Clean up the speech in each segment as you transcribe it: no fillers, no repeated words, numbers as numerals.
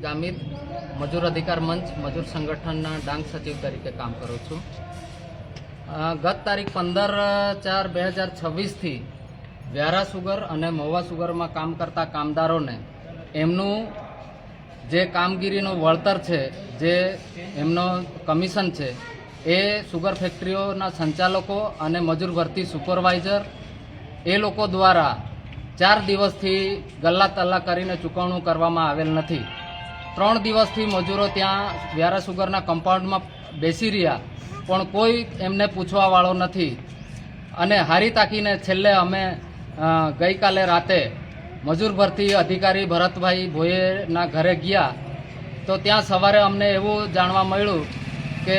ગામિત મજૂર અધિકાર મંચ મજૂર સંગઠનના ડાંગ સચિવ તરીકે કામ કરું છું. ગત તારીખ 15/4/2026થી વ્યારા સુગર અને મહુવા સુગરમાં કામ કરતા કામદારોને એમનું જે કામગીરીનું વળતર છે, જે એમનો કમિશન છે, એ સુગર ફેક્ટરીઓના સંચાલકો અને મજૂર ભરતી સુપરવાઇઝર એ લોકો દ્વારા 4 દિવસથી ગલ્લા તલ્લા કરીને ચૂકવણું કરવામાં આવેલ નથી. 3 દિવસથી મજૂરો ત્યાં વ્યારા સુગરના કમ્પાઉન્ડમાં બેસી રહ્યા, પણ કોઈ એમને પૂછવાવાળો નથી. અને હારી તાકીને છેલ્લે અમે ગઈકાલે રાતે મજૂર ભરતી અધિકારી ભરતભાઈ ભોયેના ઘરે ગયા તો ત્યાં સવારે અમને એવું જાણવા મળ્યું કે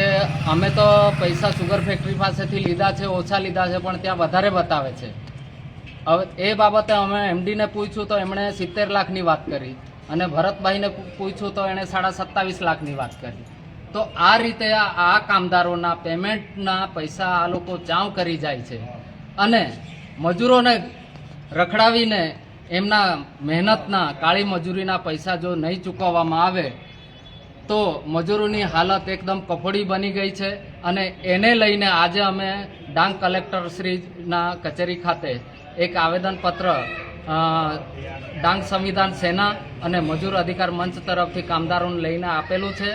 અમે તો પૈસા સુગર ફેક્ટરી પાસેથી લીધા છે, ઓછા લીધા છે, પણ ત્યાં વધારે બતાવે છે. હવે એ બાબતે અમે એમડીને પૂછ્યું તો એમણે 70 લાખની વાત કરી અને ભરતભાઈને પૂછ્યું તો એણે 27.5 લાખની વાત કરી. તો આ રીતે આ કામદારોના પેમેન્ટના પૈસા આ લોકો ચાવ કરી જાય છે અને મજૂરોને રખડાવીને એમના મહેનતના કાળી મજૂરીના પૈસા જો નહીં ચૂકવવામાં આવે તો મજૂરોની હાલત એકદમ કફોડી બની ગઈ છે. અને એને લઈને આજે અમે ડાંગ કલેક્ટરશ્રીના કચેરી ખાતે એક આવેદનપત્ર ડાંગ સંવિધાન સેના અને મજૂર અધિકાર મંચ તરફથી કામદારોને લઈને આપેલું છે.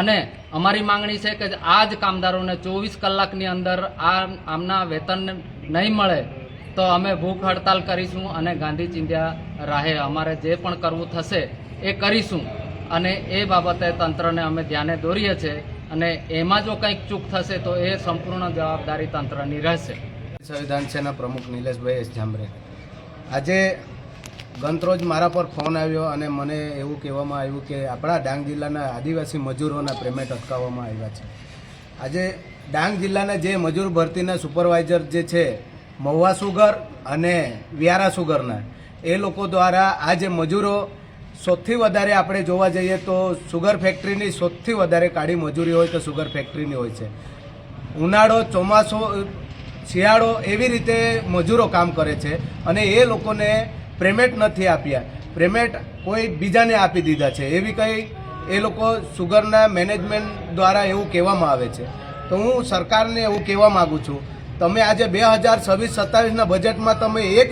અને અમારી માંગણી છે કે આ જ કામદારોને 24 કલાકની અંદર આમના વેતન નહીં મળે તો અમે ભૂખ હડતાલ કરીશું અને ગાંધી ચિંધ્યા રાહે અમારે જે પણ કરવું થશે એ કરીશું. અને એ બાબતે તંત્રને અમે ધ્યાને દોરીએ છીએ અને એમાં જો કંઈક ચૂક થશે તો એ સંપૂર્ણ જવાબદારી તંત્રની રહેશે. સંવિધાન સેના પ્રમુખ નિલેશભાઈ એસ જામરે. આજે ગતરોજ મારા પર ફોન આવ્યો અને મને એવું કહેવામાં આવ્યું કે આપણા ડાંગ જિલ્લાના આદિવાસી મજૂરોના પેમેન્ટ અટકાવવામાં આવ્યા છે. આજે ડાંગ જિલ્લાના જે મજૂર ભરતીના સુપરવાઇઝર જે છે મહુવા સુગર અને વ્યારા સુગરના, એ લોકો દ્વારા આ જે મજૂરો સૌથી વધારે આપણે જોવા જઈએ તો સુગર ફેક્ટરીની સૌથી વધારે કાળી મજૂરી હોય તો સુગર ફેક્ટરીની હોય છે. ઉનાળો, ચોમાસો, શિયાળો એવી રીતે મજૂરો કામ કરે છે અને એ લોકોને પેમેન્ટ નથી આપ્યા. પેમેન્ટ કોઈ બીજાને આપી દીધા છે એવી કંઈ એ લોકો સુગરના મેનેજમેન્ટ દ્વારા એવું કહેવામાં આવે છે. તો હું સરકારને એવું કહેવા માગું છું, તમે આજે 2026-27ના બજેટમાં તમે એક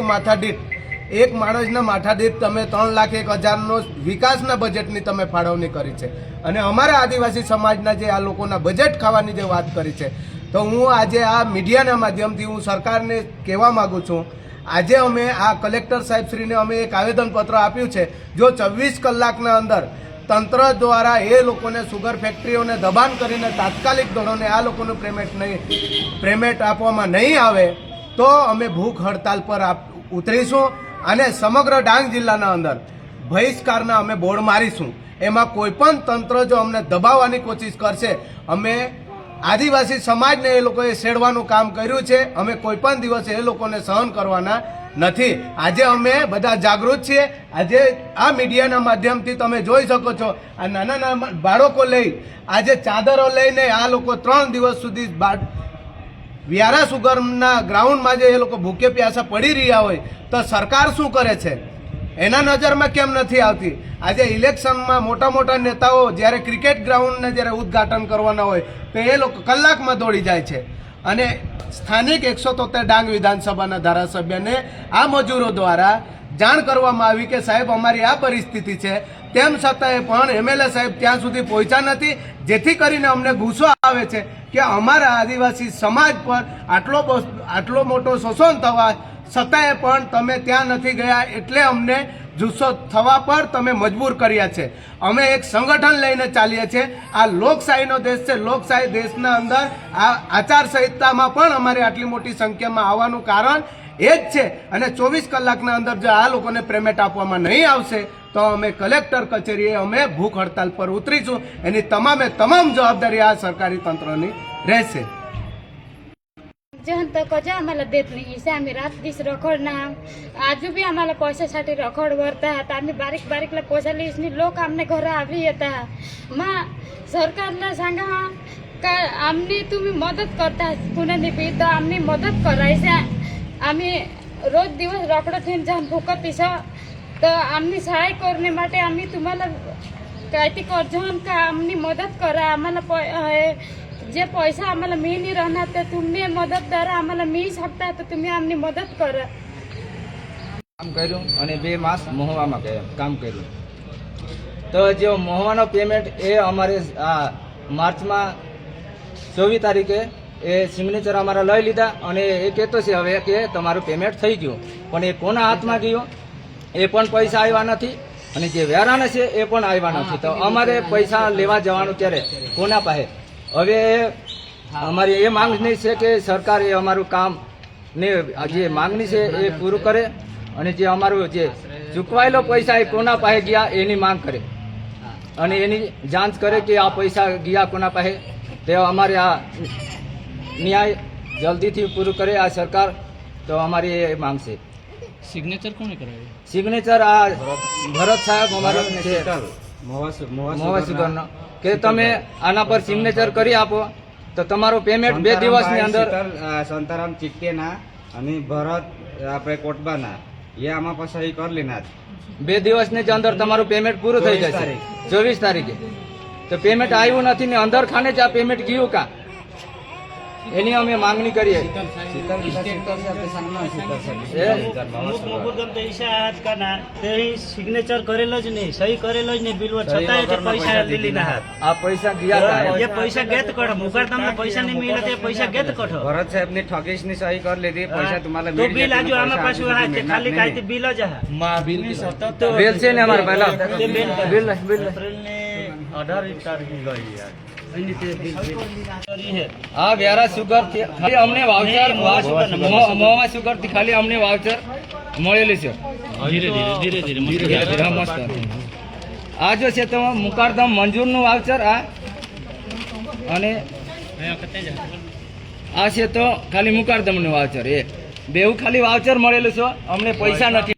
માણસના માથાદીઠ તમે 3,01,000નો વિકાસના બજેટની તમે ફાળવણી કરી છે અને અમારા આદિવાસી સમાજના જે આ લોકોના બજેટ ખાવાની જે વાત કરી છે. તો હું આજે આ મીડિયાના માધ્યમથી હું સરકારને કહેવા માગું છું, આજે અમે આ કલેક્ટર સાહેબશ્રીને અમે એક આવેદનપત્ર આપ્યું છે. જો 24 કલાકના અંદર તંત્ર દ્વારા એ લોકોને સુગર ફેક્ટરીઓને દબાણ કરીને તાત્કાલિક ધોરણે આ લોકોનું પેમેન્ટ આપવામાં નહીં આવે તો અમે ભૂખ હડતાલ પર ઉતરીશું અને સમગ્ર ડાંગ જિલ્લાના અંદર બહિષ્કારના અમે બોર્ડ મારીશું. એમાં કોઈ પણ તંત્ર જો અમને દબાવવાની કોશિશ કરશે, અમે આદિવાસી સમાજને એ લોકોએ છેડવાનું કામ કર્યું છે, અમે કોઈ પણ દિવસે એ લોકોને સહન કરવાના નથી. આજે અમે બધા જાગૃત છીએ. આજે આ મીડિયાના માધ્યમથી તમે જોઈ શકો છો, આ નાના નાના બાળકો લઈ આજે ચાદરો લઈને આ લોકો 3 દિવસ સુધી વ્યારા સુગરના ગ્રાઉન્ડમાં જે એ લોકો ભૂખે પ્યાસા પડી રહ્યા હોય તો સરકાર શું કરે છે એના નજરમાં કેમ નથી આવતી? આજે ઇલેક્શનમાં મોટા મોટા નેતાઓ જ્યારે ક્રિકેટ ગ્રાઉન્ડને જ્યારે ઉદ્ઘાટન કરવાના હોય તો એ લોકો કલાકમાં દોડી જાય છે અને સ્થાનિક 173 ડાંગ વિધાનસભાના ધારાસભ્યને આ મજૂરો દ્વારા જાણ કરવામાં આવી કે સાહેબ અમારી આ પરિસ્થિતિ છે, તેમ છતાંય પણ એમએલએ સાહેબ ત્યાં સુધી પહોંચ્યા નથી. જેથી કરીને અમને ગુસ્સો આવે છે કે અમારા આદિવાસી સમાજ પર આટલો મોટો શોષણ થવા છતાંય પણ તમે ત્યાં નથી ગયા, એટલે અમને જુસ્સો થવા પર તમે મજબૂર કર્યા છે. અમે એક સંગઠન લઈને ચાલીએ છીએ. આ લોકશાહીનો દેશ છે. લોકશાહી દેશના અંદર આ આચારસંહિતામાં પણ અમારે આટલી મોટી સંખ્યામાં આવવાનું કારણ એ જ છે. અને 24 કલાકના અંદર જો આ લોકોને પેમેન્ટ આપવામાં નહીં આવશે તો અમે કલેક્ટર कचेरीએ અમે भूख हड़ताल पर उतरीશું. એની તમામ जबाबदारी આ सरकारी तंत्रनी રહેશે. जहन तक आम्हाला देत नाही असे आम्ही रात्रीच रखडणार. आजू बी आम्हाला पैशासाठी रखड भरतात. आम्ही बारीकला पैसा लिहिसनी लोक आमने घरा आवी येतात. मग सरकारला सांगा का आमनी तुम्ही मदत करता कुणाने बी तर आमनी मदत करायची. आम्ही रोज दिवस रखडत ठेवून जाऊन भूकत तर आम्ही सहाय्य करणे માટે आम्ही तुम्हाला काहीतरी करजो आणि का आमनी मदत करा आम्हाला जे पैसा आम्हाला मिळ नाही राहणार ते तुम्ही मदतदार आम्हाला मिळू शकता तर तुम्ही आमनी मदत करा. કામ કર્યું અને 2 માસ મહુવામાં કામ કર્યું. તો જે મહુવાનો પેમેન્ટ એ અમારે આ માર્ચમાં 24 તારીખે એ સિગ્નેચર અમારા લઈ લીધા અને એ કહેતો છે હવે કે તમારું પેમેન્ટ થઈ ગયું, પણ એ કોના હાથમાં ગયું એ પણ પૈસા આવ્યા નથી અને જે વેરાના છે એ પણ આવ્યા નથી. તો અમારે પૈસા લેવા જવાનું ત્યારે કોના પાસે? હવે અમારી એ માંગણી છે કે સરકાર એ અમારું કામ ને જે માંગણી છે એ પૂરું કરે અને જે અમારું જે ચૂકવાયેલો પૈસા એ કોના પાસે ગયા એની માંગ કરે અને એની જાંચ કરે કે આ પૈસા ગયા કોના પાસે. તે અમારે આ ન્યાય જલ્દીથી પૂરું કરે આ સરકાર. તો અમારી એ માંગ છે. સિગ્નેચર કોણે કરાવ્યું? સિગ્નેચર આ ભરત સાહેબ અમારો છે મોવા સુગરનો કે તમે આના પર સિગ્નેચર કરી આપો તો તમારું પેમેન્ટ 2 દિવસની અંદર. સંતારામ ચિત્તેના અને ભરત આપણે કોટબાના એ આમાં પર સહી કરી લેના 2 દિવસની જ અંદર તમારું પેમેન્ટ પૂરું થઈ જશે. 24 તારીખે તો પેમેન્ટ આવ્યું નથી ને અંદર ખાને જ આ પેમેન્ટ ગયું કા એની અમે માંગણી કરીએ. સિગ્નેચર કરેલો જ નહીં, સહી કરેલો જ નહીં બિલ છતાં તે પૈસા લીલી ના હાથ. આ પૈસા ગયા કા એ પૈસા ગેત કઢો મુકાર તમને પૈસા નહીં મળે તે પૈસા ગેત કઢો ભરત સાહેબ ની ઠગીશ ની સહી કરી લીધી પૈસા તમારે તો બિલ આજુ આમાં પાછું હા તે ખાલી કાંઈ બિલ જ હા બિલ છે ને અમારે પહેલા બિલ બિલ 18 તારીખે ગઈ યાર. હા વ્યારા સુગર થી ખાલી અમને વાઉચર મોવા સુગર થી ખાલી અમને વાઉચર મળેલી છે. ધીરે મસ્ત આ જો છે તો મુકારધામ મંજૂરનું વાઉચર આ અને આ છે તો ખાલી મુકારધામનું વાઉચર એ બેઉ ખાલી વાઉચર મળેલું છે. અમને પૈસા નથી.